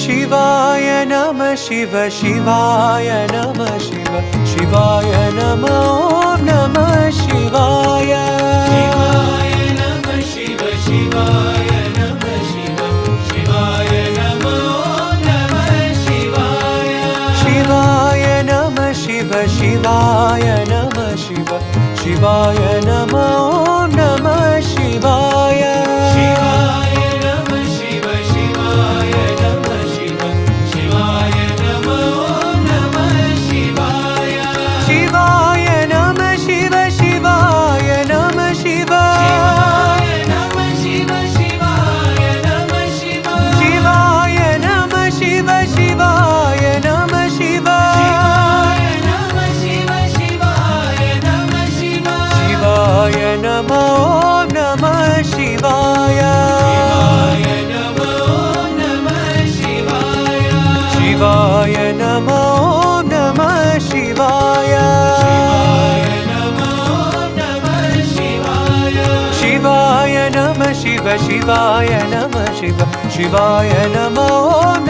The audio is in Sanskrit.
शिवाय नमः शिव शिवाय नमः शिव शिवाय नमः ॐ नमः शिवाय शिवाय नमः शिव शिवाय नमः शिव शिवाय नमः ॐ नमः शिवाय शिवाय नमः शिव शिवाय नमः शिव शिवाय नमः ॐ नमः शिवाय शिवाय नमः शिव शिवाय नमः शिव शिवाय नमः ॐ नमः शिवाय शिवाय नमः शिव शिवाय नमः शिव शिवाय नमः शिव शिवाय नमः शिव शिवाय नमः शिव शिवाय नमः शिव शिवाय नमः शिव शिवाय नमः शिव शिवाय नमः ॐ नमः शिवाय शिवाय नमः ॐ नमः शिवाय शिवाय नमः ॐ नमः शिवाय शिवाय नमः ॐ नमः शिवाय शिवाय नमः शिव शिवाय नमः शिव शिवाय नमः ॐ